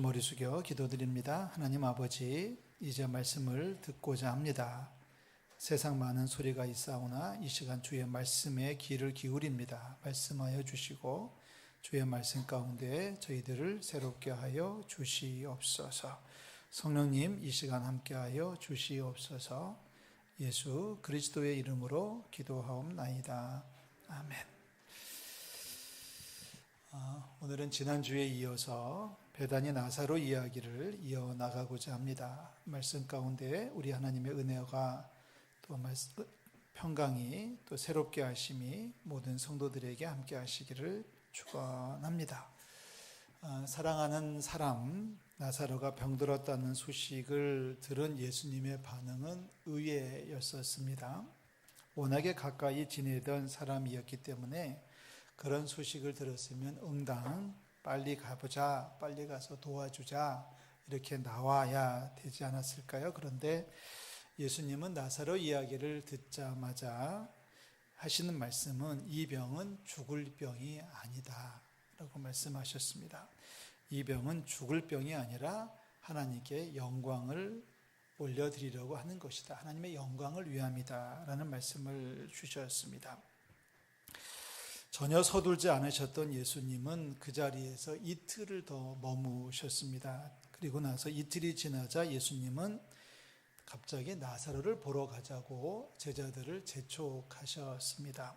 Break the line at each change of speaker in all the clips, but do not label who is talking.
머리 숙여 기도드립니다. 하나님 아버지, 이제 말씀을 듣고자 합니다. 세상 많은 소리가 있사오나 이 시간 주의 말씀에 귀를 기울입니다. 말씀하여 주시고 주의 말씀 가운데 저희들을 새롭게 하여 주시옵소서. 성령님, 이 시간 함께하여 주시옵소서. 예수 그리스도의 이름으로 기도하옵나이다. 아멘. 오늘은 지난주에 이어서 베다니 나사로 이야기를 이어나가고자 합니다. 말씀 가운데 우리 하나님의 은혜가 또 평강이 또 새롭게 하심이 모든 성도들에게 함께 하시기를 축원합니다. 사랑하는 사람 나사로가 병들었다는 소식을 들은 예수님의 반응은 의외였었습니다. 워낙에 가까이 지내던 사람이었기 때문에 그런 소식을 들었으면 응당 빨리 가보자, 빨리 가서 도와주자 이렇게 나와야 되지 않았을까요? 그런데 예수님은 나사로 이야기를 듣자마자 하시는 말씀은 이 병은 죽을 병이 아니다 라고 말씀하셨습니다. 이 병은 죽을 병이 아니라 하나님께 영광을 올려드리려고 하는 것이다. 하나님의 영광을 위함이다 라는 말씀을 주셨습니다. 전혀 서둘지 않으셨던 예수님은 그 자리에서 이틀을 더 머무셨습니다. 그리고 나서 이틀이 지나자 예수님은 갑자기 나사로를 보러 가자고 제자들을 재촉하셨습니다.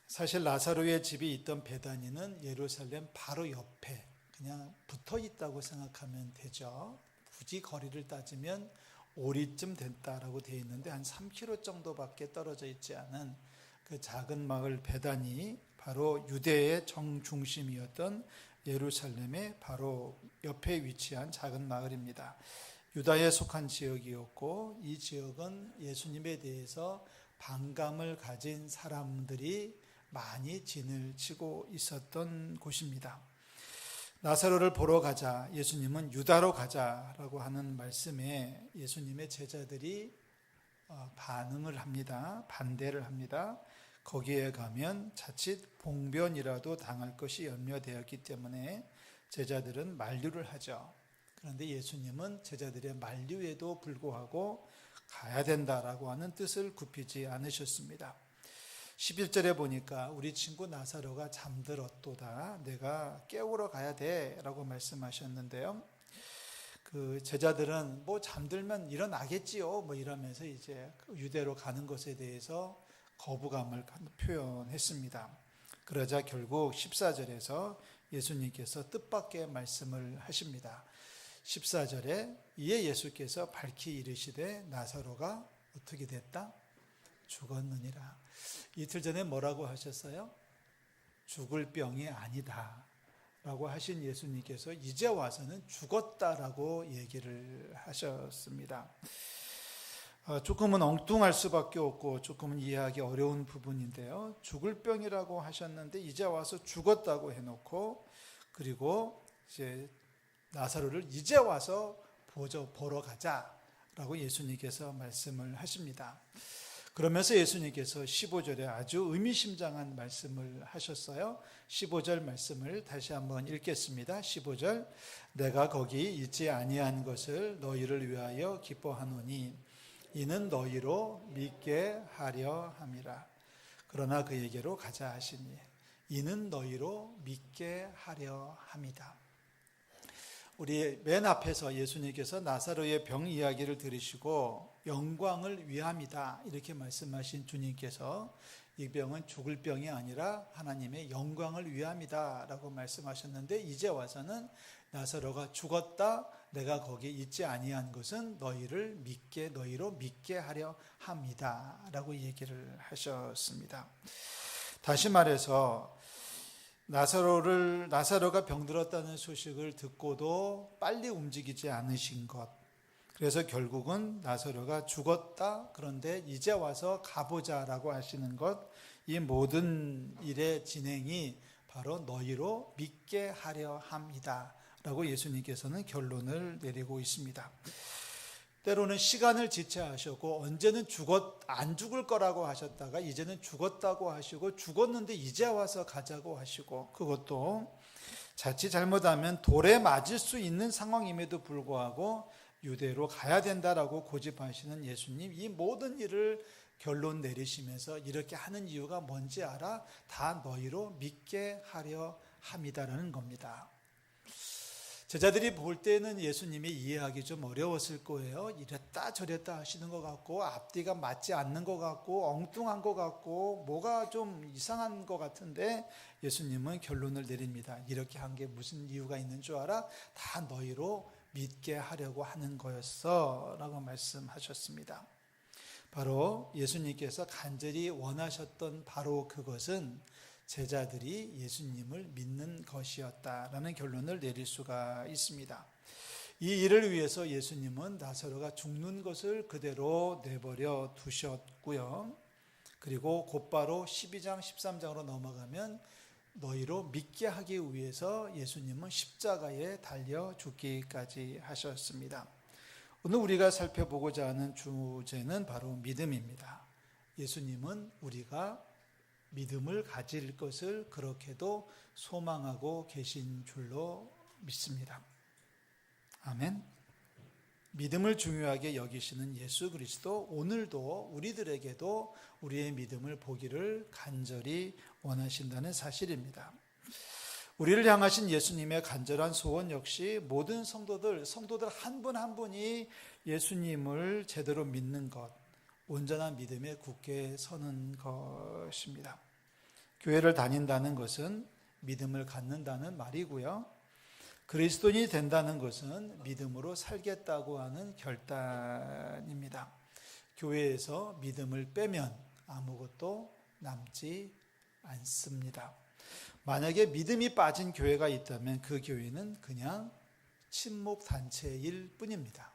사실 나사로의 집이 있던 베다니는 예루살렘 바로 옆에 그냥 붙어 있다고 생각하면 되죠. 굳이 거리를 따지면 오리쯤 됐다라고 되어 있는데 한 3km 정도밖에 떨어져 있지 않은 그 작은 마을 베다니, 바로 유대의 정중심이었던 예루살렘의 바로 옆에 위치한 작은 마을입니다. 유다에 속한 지역이었고 이 지역은 예수님에 대해서 반감을 가진 사람들이 많이 진을 치고 있었던 곳입니다. 나사로를 보러 가자, 예수님은 유다로 가자라고 하는 말씀에 예수님의 제자들이 반응을 합니다. 반대를 합니다. 거기에 가면 자칫 봉변이라도 당할 것이 염려되었기 때문에 제자들은 만류를 하죠. 그런데 예수님은 제자들의 만류에도 불구하고 가야 된다라고 하는 뜻을 굽히지 않으셨습니다. 11절에 보니까 우리 친구 나사로가 잠들었도다, 내가 깨우러 가야 돼 라고 말씀하셨는데요. 그 제자들은 뭐 잠들면 일어나겠지요 뭐 이러면서 이제 유대로 가는 것에 대해서 거부감을 표현했습니다. 그러자 결국 14절에서 예수님께서 뜻밖의 말씀을 하십니다. 14절에 이에 예수께서 밝히 이르시되 나사로가 어떻게 됐다? 죽었느니라. 이틀 전에 뭐라고 하셨어요? 죽을 병이 아니다 라고 하신 예수님께서 이제 와서는 죽었다라고 얘기를 하셨습니다. 조금은 엉뚱할 수밖에 없고 조금은 이해하기 어려운 부분인데요. 죽을 병이라고 하셨는데 이제 와서 죽었다고 해놓고, 그리고 이제 나사로를 이제 와서 보러 가자라고 예수님께서 말씀을 하십니다. 그러면서 예수님께서 15절에 아주 의미심장한 말씀을 하셨어요. 15절 말씀을 다시 한번 읽겠습니다. 15절, 내가 거기 있지 아니한 것을 너희를 위하여 기뻐하노니 이는 너희로 믿게 하려 함이라. 그러나 그에게로 가자 하시니 이는 너희로 믿게 하려 함이다. 우리 맨 앞에서 예수님께서 나사로의 병 이야기를 들으시고 영광을 위함이다 이렇게 말씀하신 주님께서 이 병은 죽을 병이 아니라 하나님의 영광을 위함이다 라고 말씀하셨는데, 이제 와서는 나사로가 죽었다, 내가 거기 있지 아니한 것은 너희로 믿게 하려 함이다 라고 얘기를 하셨습니다. 다시 말해서 나사로가 병들었다는 소식을 듣고도 빨리 움직이지 않으신 것, 그래서 결국은 나사로가 죽었다, 그런데 이제 와서 가보자라고 하시는 것, 이 모든 일의 진행이 바로 너희로 믿게 하려 함이다 라고 예수님께서는 결론을 내리고 있습니다. 때로는 시간을 지체하셨고 언제는 안 죽을 거라고 하셨다가 이제는 죽었다고 하시고 죽었는데 이제 와서 가자고 하시고 그것도 자칫 잘못하면 돌에 맞을 수 있는 상황임에도 불구하고 유대로 가야 된다라고 고집하시는 예수님, 이 모든 일을 결론 내리시면서 이렇게 하는 이유가 뭔지 알아? 다 너희로 믿게 하려 함이다라는 겁니다. 제자들이 볼 때는 예수님이 이해하기 좀 어려웠을 거예요. 이랬다 저랬다 하시는 것 같고 앞뒤가 맞지 않는 것 같고 엉뚱한 것 같고 뭐가 좀 이상한 것 같은데 예수님은 결론을 내립니다. 이렇게 한 게 무슨 이유가 있는 줄 알아? 다 너희로 믿게 하려고 하는 거였어 라고 말씀하셨습니다. 바로 예수님께서 간절히 원하셨던 바로 그것은 제자들이 예수님을 믿는 것이었다라는 결론을 내릴 수가 있습니다. 이 일을 위해서 예수님은 나사로가 죽는 것을 그대로 내버려 두셨고요. 그리고 곧바로 12장 13장으로 넘어가면 너희로 믿게 하기 위해서 예수님은 십자가에 달려 죽기까지 하셨습니다. 오늘 우리가 살펴보고자 하는 주제는 바로 믿음입니다. 예수님은 우리가 믿음을 가질 것을 그렇게도 소망하고 계신 줄로 믿습니다. 아멘. 믿음을 중요하게 여기시는 예수 그리스도, 오늘도 우리들에게도 우리의 믿음을 보기를 간절히 원하신다는 사실입니다. 우리를 향하신 예수님의 간절한 소원 역시 모든 성도들 한 분 한 분이 예수님을 제대로 믿는 것, 온전한 믿음에 굳게 서는 것입니다. 교회를 다닌다는 것은 믿음을 갖는다는 말이고요. 그리스도인이 된다는 것은 믿음으로 살겠다고 하는 결단입니다. 교회에서 믿음을 빼면 아무것도 남지 않습니다. 만약에 믿음이 빠진 교회가 있다면 그 교회는 그냥 침묵단체일 뿐입니다.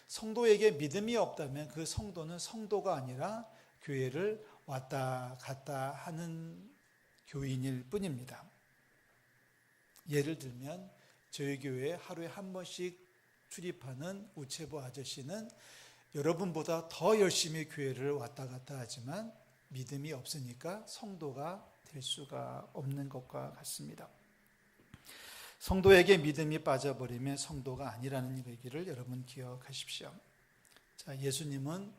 성도에게 믿음이 없다면 그 성도는 성도가 아니라 교회를 왔다 갔다 하는 교인일 뿐입니다. 예를 들면 저희 교회에 하루에 한 번씩 출입하는 우체부 아저씨는 여러분보다 더 열심히 교회를 왔다 갔다 하지만 믿음이 없으니까 성도가 될 수가 없는 것과 같습니다. 성도에게 믿음이 빠져버리면 성도가 아니라는 얘기를 여러분 기억하십시오. 자, 예수님은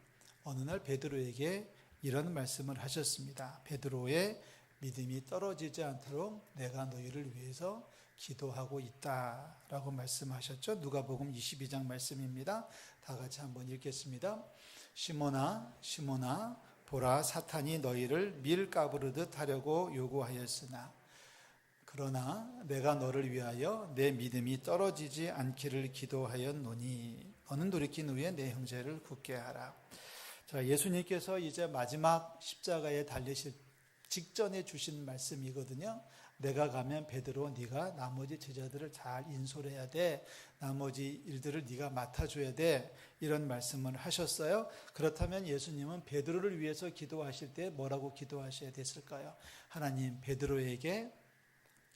어느 날 베드로에게 이런 말씀을 하셨습니다. 베드로의 믿음이 떨어지지 않도록 내가 너희를 위해서 기도하고 있다라고 말씀하셨죠. 누가복음 22장 말씀입니다. 다 같이 한번 읽겠습니다. 시몬아 시몬아 보라 사탄이 너희를 밀 까부르듯 하려고 요구하였으나 그러나 내가 너를 위하여 내 믿음이 떨어지지 않기를 기도하였노니 너는 돌이킨 후에 내 형제를 굳게 하라. 자, 예수님께서 이제 마지막 십자가에 달리실 직전에 주신 말씀이거든요. 내가 가면 베드로 네가 나머지 제자들을 잘 인솔해야 돼. 나머지 일들을 네가 맡아줘야 돼. 이런 말씀을 하셨어요. 그렇다면 예수님은 베드로를 위해서 기도하실 때 뭐라고 기도하셔야 됐을까요? 하나님 베드로에게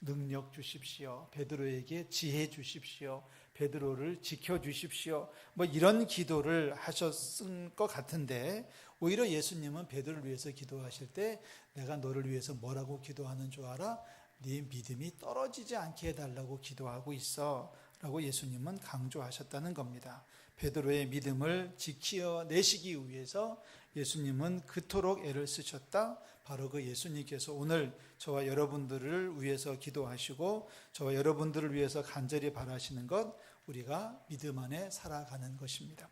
능력 주십시오. 베드로에게 지혜 주십시오. 베드로를 지켜주십시오. 뭐 이런 기도를 하셨을 것 같은데 오히려 예수님은 베드로를 위해서 기도하실 때 내가 너를 위해서 뭐라고 기도하는 줄 알아? 네 믿음이 떨어지지 않게 해달라고 기도하고 있어 라고 예수님은 강조하셨다는 겁니다. 베드로의 믿음을 지켜내시기 위해서 예수님은 그토록 애를 쓰셨다. 바로 그 예수님께서 오늘 저와 여러분들을 위해서 기도하시고 저와 여러분들을 위해서 간절히 바라시는 것, 우리가 믿음 안에 살아가는 것입니다.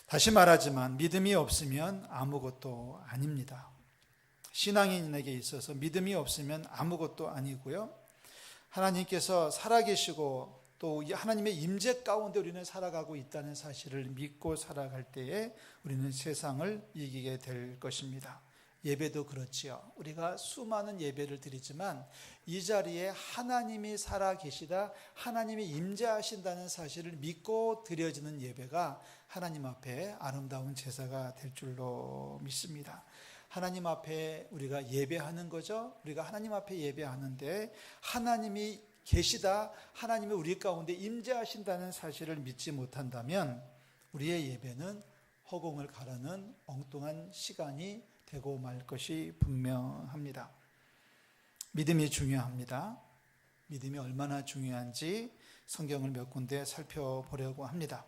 다시 말하지만 믿음이 없으면 아무것도 아닙니다. 신앙인에게 있어서 믿음이 없으면 아무것도 아니고요. 하나님께서 살아계시고 또 하나님의 임재 가운데 우리는 살아가고 있다는 사실을 믿고 살아갈 때에 우리는 세상을 이기게 될 것입니다. 예배도 그렇지요. 우리가 수많은 예배를 드리지만 이 자리에 하나님이 살아계시다, 하나님이 임재하신다는 사실을 믿고 드려지는 예배가 하나님 앞에 아름다운 제사가 될 줄로 믿습니다. 하나님 앞에 우리가 예배하는 거죠. 우리가 하나님 앞에 예배하는데 하나님이 계시다, 하나님이 우리 가운데 임재하신다는 사실을 믿지 못한다면 우리의 예배는 허공을 가르는 엉뚱한 시간이 되고 말 것이 분명합니다. 믿음이 중요합니다. 믿음이 얼마나 중요한지 성경을 몇 군데 살펴보려고 합니다.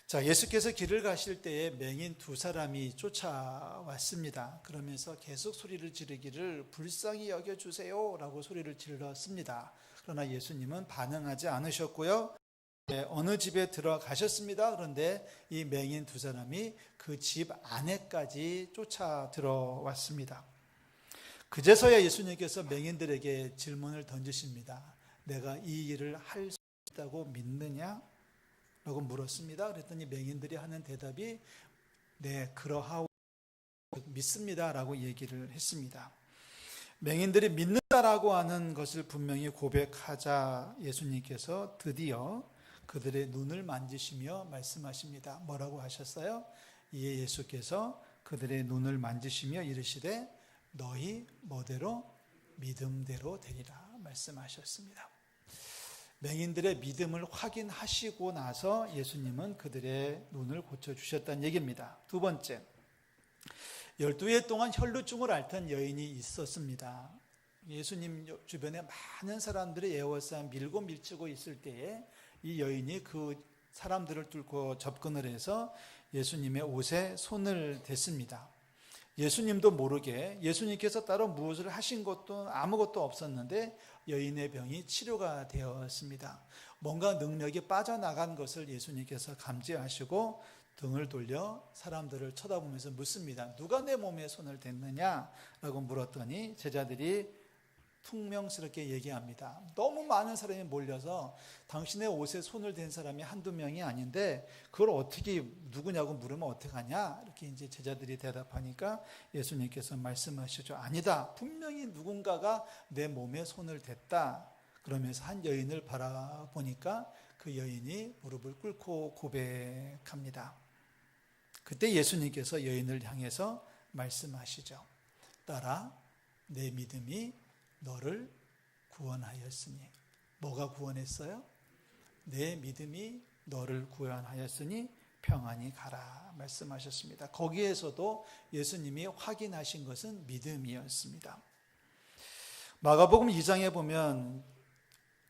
자, 예수께서 길을 가실 때에 맹인 두 사람이 쫓아왔습니다. 그러면서 계속 소리를 지르기를 불쌍히 여겨주세요 라고 소리를 질렀습니다. 그러나 예수님은 반응하지 않으셨고요. 어느 집에 들어가셨습니다. 그런데 이 맹인 두 사람이 그 집 안에까지 쫓아 들어왔습니다. 그제서야 예수님께서 맹인들에게 질문을 던지십니다. 내가 이 일을 할 수 있다고 믿느냐? 라고 물었습니다. 그랬더니 맹인들이 하는 대답이 네, 그러하오 믿습니다 라고 얘기를 했습니다. 맹인들이 믿는다라고 하는 것을 분명히 고백하자 예수님께서 드디어 그들의 눈을 만지시며 말씀하십니다. 뭐라고 하셨어요? 이에 예수께서 그들의 눈을 만지시며 이르시되 너희 뭐대로 믿음대로 되리라 말씀하셨습니다. 맹인들의 믿음을 확인하시고 나서 예수님은 그들의 눈을 고쳐주셨다는 얘기입니다. 두 번째, 12해 동안 혈루증을 앓던 여인이 있었습니다. 예수님 주변에 많은 사람들이 에워싸 밀고 밀치고 있을 때에 이 여인이 그 사람들을 뚫고 접근을 해서 예수님의 옷에 손을 댔습니다. 예수님도 모르게 예수님께서 따로 무엇을 하신 것도 아무것도 없었는데 여인의 병이 치료가 되었습니다. 뭔가 능력이 빠져나간 것을 예수님께서 감지하시고 등을 돌려 사람들을 쳐다보면서 묻습니다. 누가 내 몸에 손을 댔느냐라고 물었더니 제자들이 퉁명스럽게 얘기합니다. 너무 많은 사람이 몰려서 당신의 옷에 손을 댄 사람이 한두 명이 아닌데 그걸 어떻게 누구냐고 물으면 어떡하냐? 이렇게 이제 제자들이 대답하니까 예수님께서 말씀하시죠. 아니다. 분명히 누군가가 내 몸에 손을 댔다. 그러면서 한 여인을 바라보니까 그 여인이 무릎을 꿇고 고백합니다. 그때 예수님께서 여인을 향해서 말씀하시죠. 딸아, 내 믿음이 너를 구원하였으니. 뭐가 구원했어요? 내 믿음이 너를 구원하였으니 평안히 가라 말씀하셨습니다. 거기에서도 예수님이 확인하신 것은 믿음이었습니다. 마가복음 2장에 보면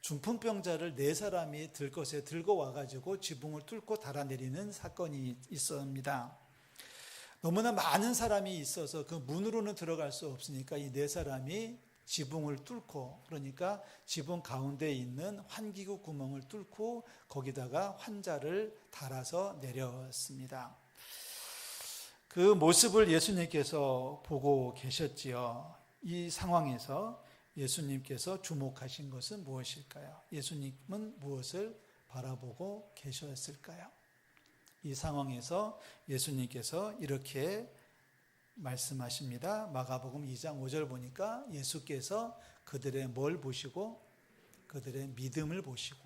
중풍병자를 4사람이 들것에 들고 와가지고 지붕을 뚫고 달아내리는 사건이 있습니다. 너무나 많은 사람이 있어서 그 문으로는 들어갈 수 없으니까 이 4사람이 지붕을 뚫고, 그러니까 지붕 가운데 있는 환기구 구멍을 뚫고 거기다가 환자를 달아서 내렸습니다. 그 모습을 예수님께서 보고 계셨지요. 이 상황에서 예수님께서 주목하신 것은 무엇일까요? 예수님은 무엇을 바라보고 계셨을까요? 이 상황에서 예수님께서 이렇게 말씀하십니다. 마가복음 2장 5절 보니까 예수께서 그들의 뭘 보시고? 그들의 믿음을 보시고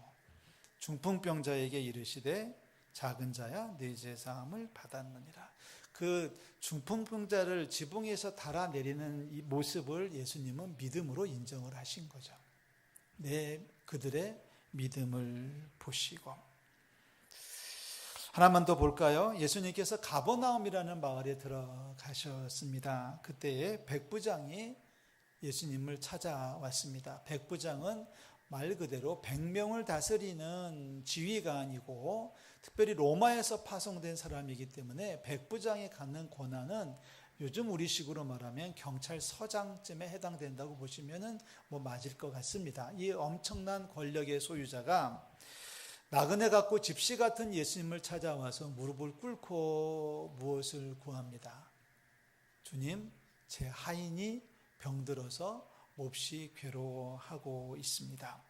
중풍병자에게 이르시되 작은 자야 네 죄 사함을 받았느니라. 그 중풍병자를 지붕에서 달아내리는 이 모습을 예수님은 믿음으로 인정을 하신 거죠. 그들의 믿음을 보시고. 하나만 더 볼까요? 예수님께서 가버나움이라는 마을에 들어가셨습니다. 그때에 백부장이 예수님을 찾아왔습니다. 백부장은 말 그대로 100명을 다스리는 지휘관이고 특별히 로마에서 파송된 사람이기 때문에 백부장이 갖는 권한은 요즘 우리식으로 말하면 경찰서장쯤에 해당된다고 보시면 맞을 것 같습니다. 이 엄청난 권력의 소유자가 나그네 같고 집시 같은 예수님을 찾아와서 무릎을 꿇고 무엇을 구합니다. 주님, 제 하인이 병들어서 몹시 괴로워하고 있습니다.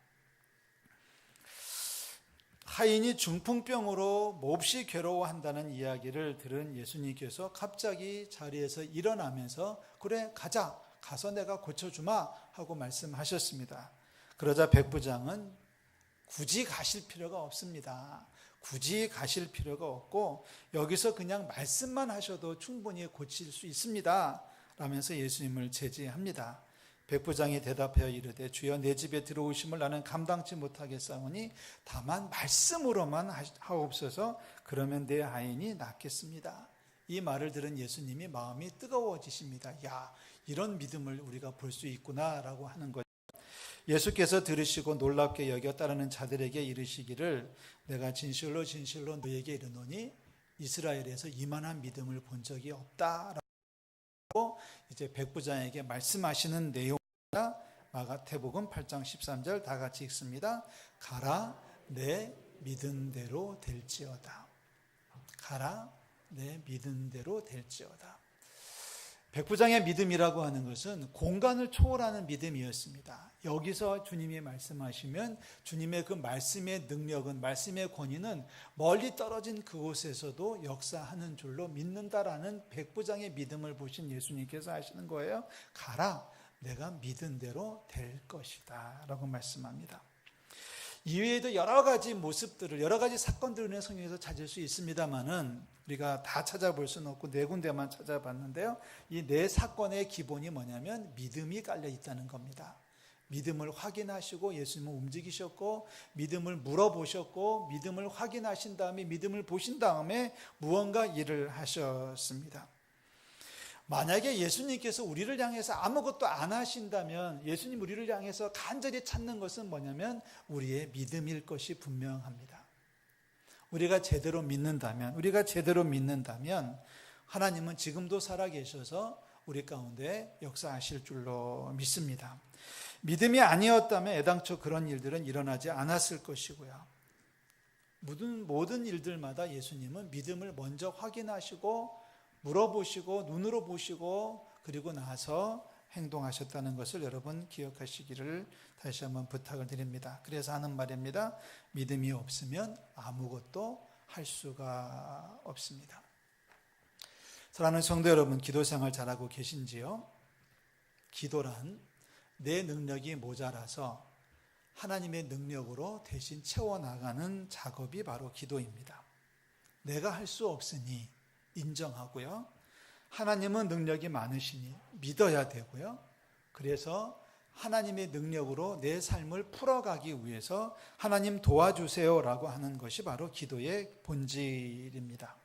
하인이 중풍병으로 몹시 괴로워한다는 이야기를 들은 예수님께서 갑자기 자리에서 일어나면서 그래 가자, 가서 내가 고쳐주마 하고 말씀하셨습니다. 그러자 백부장은 굳이 가실 필요가 없습니다. 굳이 가실 필요가 없고 여기서 그냥 말씀만 하셔도 충분히 고칠 수 있습니다 라면서 예수님을 제지합니다. 백부장이 대답하여 이르되 주여 내 집에 들어오심을 나는 감당치 못하겠사오니 다만 말씀으로만 하옵소서. 그러면 내 아인이 낫겠습니다. 이 말을 들은 예수님이 마음이 뜨거워지십니다. 야, 이런 믿음을 우리가 볼 수 있구나라고 하는 거죠. 예수께서 들으시고 놀랍게 여겨 따르는 자들에게 이르시기를 내가 진실로 진실로 너에게 이르노니 이스라엘에서 이만한 믿음을 본 적이 없다라고 이제 백부장에게 말씀하시는 내용입니다. 마가복음 8장 13절 다 같이 읽습니다. 가라 내 믿은 대로 될지어다. 가라 내 믿은 대로 될지어다. 백부장의 믿음이라고 하는 것은 공간을 초월하는 믿음이었습니다. 여기서 주님이 말씀하시면 주님의 그 말씀의 능력은, 말씀의 권위는 멀리 떨어진 그곳에서도 역사하는 줄로 믿는다라는 백부장의 믿음을 보신 예수님께서 하시는 거예요. 가라, 내가 믿은 대로 될 것이다 라고 말씀합니다. 이외에도 여러 가지 모습들을, 여러 가지 사건들을 성경에서 찾을 수 있습니다만은 우리가 다 찾아볼 수는 없고 네 군데만 찾아봤는데요. 이 네 사건의 기본이 뭐냐면 믿음이 깔려 있다는 겁니다. 믿음을 확인하시고 예수님은 움직이셨고, 믿음을 물어보셨고, 믿음을 확인하신 다음에, 믿음을 보신 다음에 무언가 일을 하셨습니다. 만약에 예수님께서 우리를 향해서 아무것도 안 하신다면, 예수님 우리를 향해서 간절히 찾는 것은 뭐냐면 우리의 믿음일 것이 분명합니다. 우리가 제대로 믿는다면 하나님은 지금도 살아계셔서 우리 가운데 역사하실 줄로 믿습니다. 믿음이 아니었다면 애당초 그런 일들은 일어나지 않았을 것이고요. 모든 일들마다 예수님은 믿음을 먼저 확인하시고 물어보시고 눈으로 보시고 그리고 나서 행동하셨다는 것을 여러분 기억하시기를 다시 한번 부탁을 드립니다. 그래서 하는 말입니다. 믿음이 없으면 아무것도 할 수가 없습니다. 사랑하는 성도 여러분, 기도 생활 잘하고 계신지요? 기도란 내 능력이 모자라서 하나님의 능력으로 대신 채워나가는 작업이 바로 기도입니다. 내가 할 수 없으니 인정하고요. 하나님은 능력이 많으시니 믿어야 되고요. 그래서 하나님의 능력으로 내 삶을 풀어가기 위해서 하나님 도와주세요라고 하는 것이 바로 기도의 본질입니다.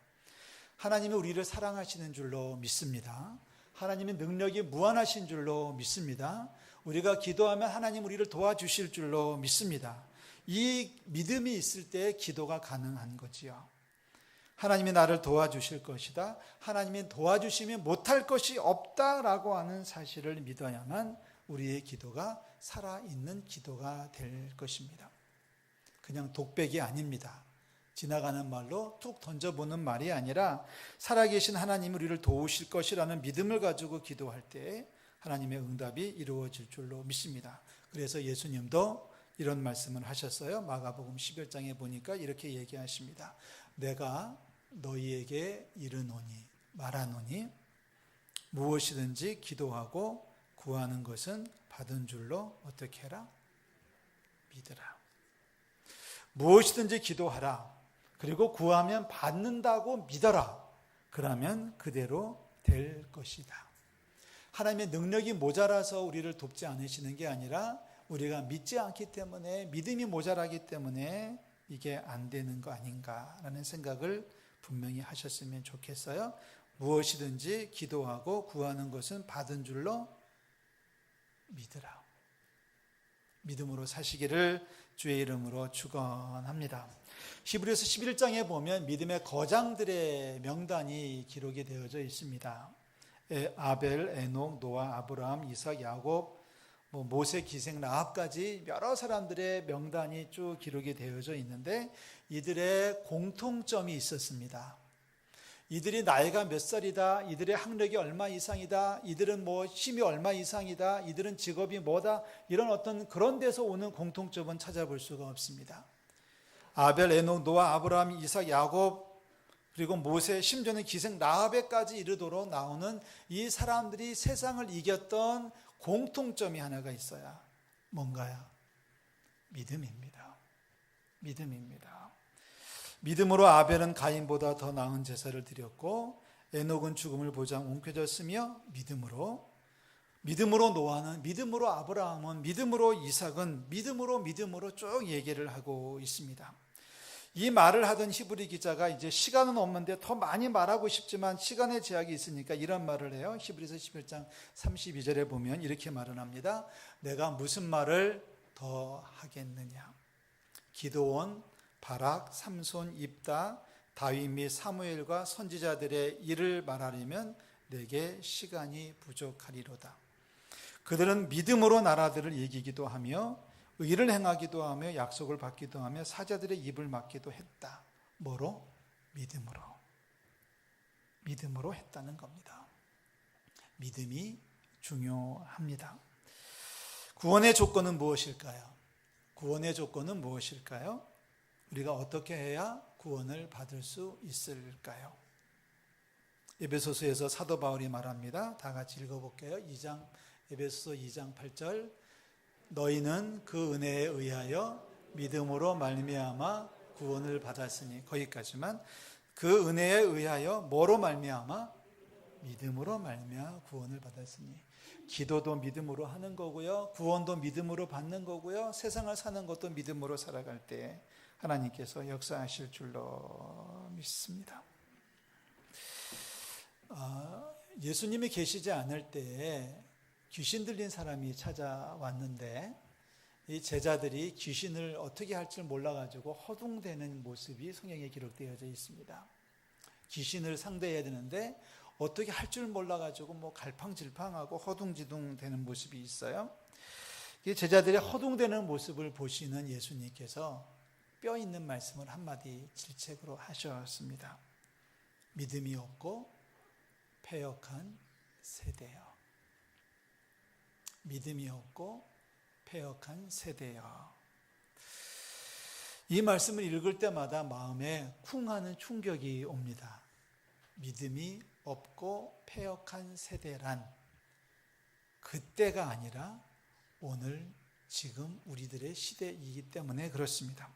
하나님이 우리를 사랑하시는 줄로 믿습니다. 하나님의 능력이 무한하신 줄로 믿습니다. 우리가 기도하면 하나님 우리를 도와주실 줄로 믿습니다. 이 믿음이 있을 때 기도가 가능한 거지요. 하나님이 나를 도와주실 것이다. 하나님이 도와주시면 못할 것이 없다라고 하는 사실을 믿어야만 우리의 기도가 살아있는 기도가 될 것입니다. 그냥 독백이 아닙니다. 지나가는 말로 툭 던져보는 말이 아니라 살아계신 하나님이 우리를 도우실 것이라는 믿음을 가지고 기도할 때 하나님의 응답이 이루어질 줄로 믿습니다. 그래서 예수님도 이런 말씀을 하셨어요. 마가복음 11장에 보니까 이렇게 얘기하십니다. 내가 너희에게 이르노니 말하노니 무엇이든지 기도하고 구하는 것은 받은 줄로 어떻게 해라? 믿으라. 무엇이든지 기도하라. 그리고 구하면 받는다고 믿어라. 그러면 그대로 될 것이다. 하나님의 능력이 모자라서 우리를 돕지 않으시는 게 아니라 우리가 믿지 않기 때문에, 믿음이 모자라기 때문에 이게 안 되는 거 아닌가라는 생각을 분명히 하셨으면 좋겠어요. 무엇이든지 기도하고 구하는 것은 받은 줄로 믿으라. 믿음으로 사시기를 주의 이름으로 축원합니다. 히브리서 11장에 보면 믿음의 거장들의 명단이 기록이 되어져 있습니다. 아벨, 에녹, 노아, 아브라함, 이삭, 야곱, 모세, 기생, 라합까지 여러 사람들의 명단이 쭉 기록이 되어져 있는데 이들의 공통점이 있었습니다. 이들이 나이가 몇 살이다, 이들의 학력이 얼마 이상이다, 이들은 힘이 얼마 이상이다, 이들은 직업이 뭐다, 이런 어떤 그런 데서 오는 공통점은 찾아볼 수가 없습니다. 아벨, 에녹, 노아, 아브라함, 이삭, 야곱, 그리고 모세, 심지어는 기생 라합에까지 이르도록 나오는 이 사람들이 세상을 이겼던 공통점이 하나가 있어야 뭔가요? 믿음입니다. 믿음입니다. 믿음으로 아벨은 가인보다 더 나은 제사를 드렸고 에녹은 죽음을 보지 않고 옮겨졌으며 믿음으로 믿음으로 노아는, 믿음으로 아브라함은, 믿음으로 이삭은, 믿음으로 쭉 얘기를 하고 있습니다. 이 말을 하던 히브리 기자가 이제 시간은 없는데 더 많이 말하고 싶지만 시간의 제약이 있으니까 이런 말을 해요. 히브리서 11장 32절에 보면 이렇게 말을 합니다. 내가 무슨 말을 더 하겠느냐. 기드온, 바락, 삼손, 입다, 다윗 및 사무엘과 선지자들의 일을 말하려면 내게 시간이 부족하리로다. 그들은 믿음으로 나라들을 이기기도 하며 의를 행하기도 하며 약속을 받기도 하며 사자들의 입을 막기도 했다. 뭐로? 믿음으로 했다는 겁니다. 믿음이 중요합니다. 구원의 조건은 무엇일까요? 우리가 어떻게 해야 구원을 받을 수 있을까요? 에베소서에서 사도 바울이 말합니다. 다 같이 읽어볼게요. 에베소서 2장 8절. 너희는 그 은혜에 의하여 믿음으로 말미암아 구원을 받았으니, 거기까지만. 그 은혜에 의하여 뭐로 말미암아? 믿음으로 말미암아 구원을 받았으니. 기도도 믿음으로 하는 거고요, 구원도 믿음으로 받는 거고요, 세상을 사는 것도 믿음으로 살아갈 때 하나님께서 역사하실 줄로 믿습니다. 예수님이 계시지 않을 때에 귀신 들린 사람이 찾아왔는데 이 제자들이 귀신을 어떻게 할 줄 몰라가지고 허둥대는 모습이 성경에 기록되어져 있습니다. 귀신을 상대해야 되는데 어떻게 할 줄 몰라가지고 갈팡질팡하고 허둥지둥 되는 모습이 있어요. 이 제자들의 허둥대는 모습을 보시는 예수님께서 뼈 있는 말씀을 한마디 질책으로 하셨습니다. 믿음이 없고 패역한 세대여. 믿음이 없고 패역한 세대여. 이 말씀을 읽을 때마다 마음에 쿵 하는 충격이 옵니다. 믿음이 없고 패역한 세대란 그때가 아니라 오늘 지금 우리들의 시대이기 때문에 그렇습니다.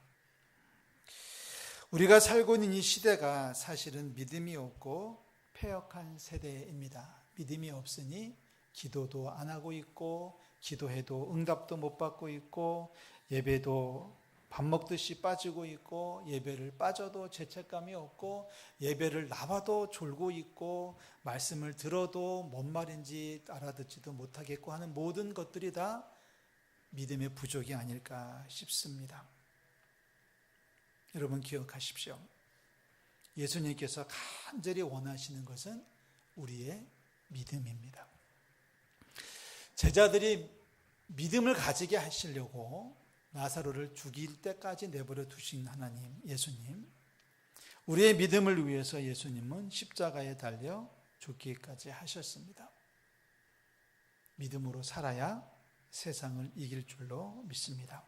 우리가 살고 있는 이 시대가 사실은 믿음이 없고 패역한 세대입니다. 믿음이 없으니 기도도 안 하고 있고, 기도해도 응답도 못 받고 있고, 예배도 밥 먹듯이 빠지고 있고, 예배를 빠져도 죄책감이 없고, 예배를 나와도 졸고 있고, 말씀을 들어도 뭔 말인지 알아듣지도 못하겠고 하는 모든 것들이 다 믿음의 부족이 아닐까 싶습니다. 여러분 기억하십시오. 예수님께서 간절히 원하시는 것은 우리의 믿음입니다. 제자들이 믿음을 가지게 하시려고 나사로를 죽일 때까지 내버려 두신 하나님, 예수님, 우리의 믿음을 위해서 예수님은 십자가에 달려 죽기까지 하셨습니다. 믿음으로 살아야 세상을 이길 줄로 믿습니다.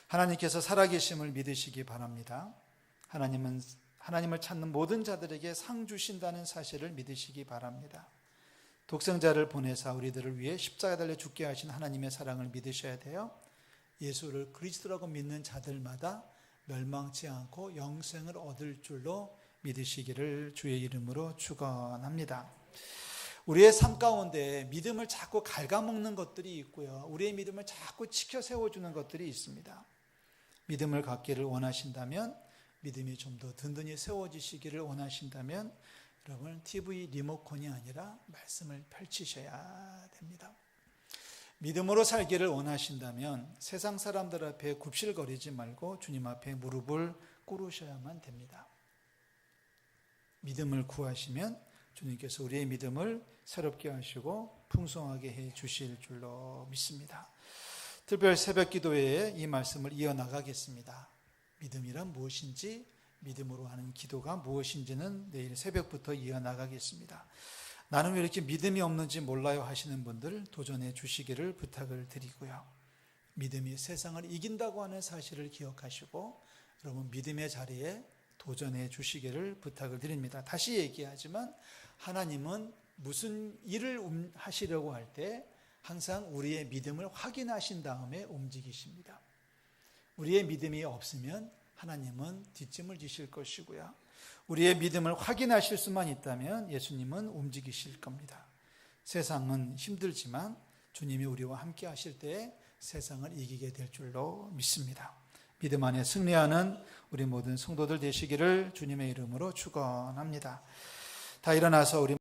하나님께서 살아계심을 믿으시기 바랍니다. 하나님을 찾는 모든 자들에게 상 주신다는 사실을 믿으시기 바랍니다. 독생자를 보내사 우리들을 위해 십자가에 달려 죽게 하신 하나님의 사랑을 믿으셔야 돼요. 예수를 그리스도라고 믿는 자들마다 멸망치 않고 영생을 얻을 줄로 믿으시기를 주의 이름으로 축원합니다. 우리의 삶 가운데 믿음을 자꾸 갉아먹는 것들이 있고요, 우리의 믿음을 자꾸 지켜 세워주는 것들이 있습니다. 믿음을 갖기를 원하신다면, 믿음이 좀 더 든든히 세워지시기를 원하신다면 여러분 TV 리모컨이 아니라 말씀을 펼치셔야 됩니다. 믿음으로 살기를 원하신다면 세상 사람들 앞에 굽실거리지 말고 주님 앞에 무릎을 꿇으셔야만 됩니다. 믿음을 구하시면 주님께서 우리의 믿음을 새롭게 하시고 풍성하게 해 주실 줄로 믿습니다. 특별 새벽 기도회에 이 말씀을 이어나가겠습니다. 믿음이란 무엇인지, 믿음으로 하는 기도가 무엇인지는 내일 새벽부터 이어나가겠습니다. 나는 왜 이렇게 믿음이 없는지 몰라요 하시는 분들 도전해 주시기를 부탁을 드리고요. 믿음이 세상을 이긴다고 하는 사실을 기억하시고 여러분 믿음의 자리에 도전해 주시기를 부탁을 드립니다. 다시 얘기하지만 하나님은 무슨 일을 하시려고 할 때 항상 우리의 믿음을 확인하신 다음에 움직이십니다. 우리의 믿음이 없으면 하나님은 뒷짐을 지실 것이고요, 우리의 믿음을 확인하실 수만 있다면 예수님은 움직이실 겁니다. 세상은 힘들지만 주님이 우리와 함께 하실 때 세상을 이기게 될 줄로 믿습니다. 믿음 안에 승리하는 우리 모든 성도들 되시기를 주님의 이름으로 축원합니다. 다 일어나서 우리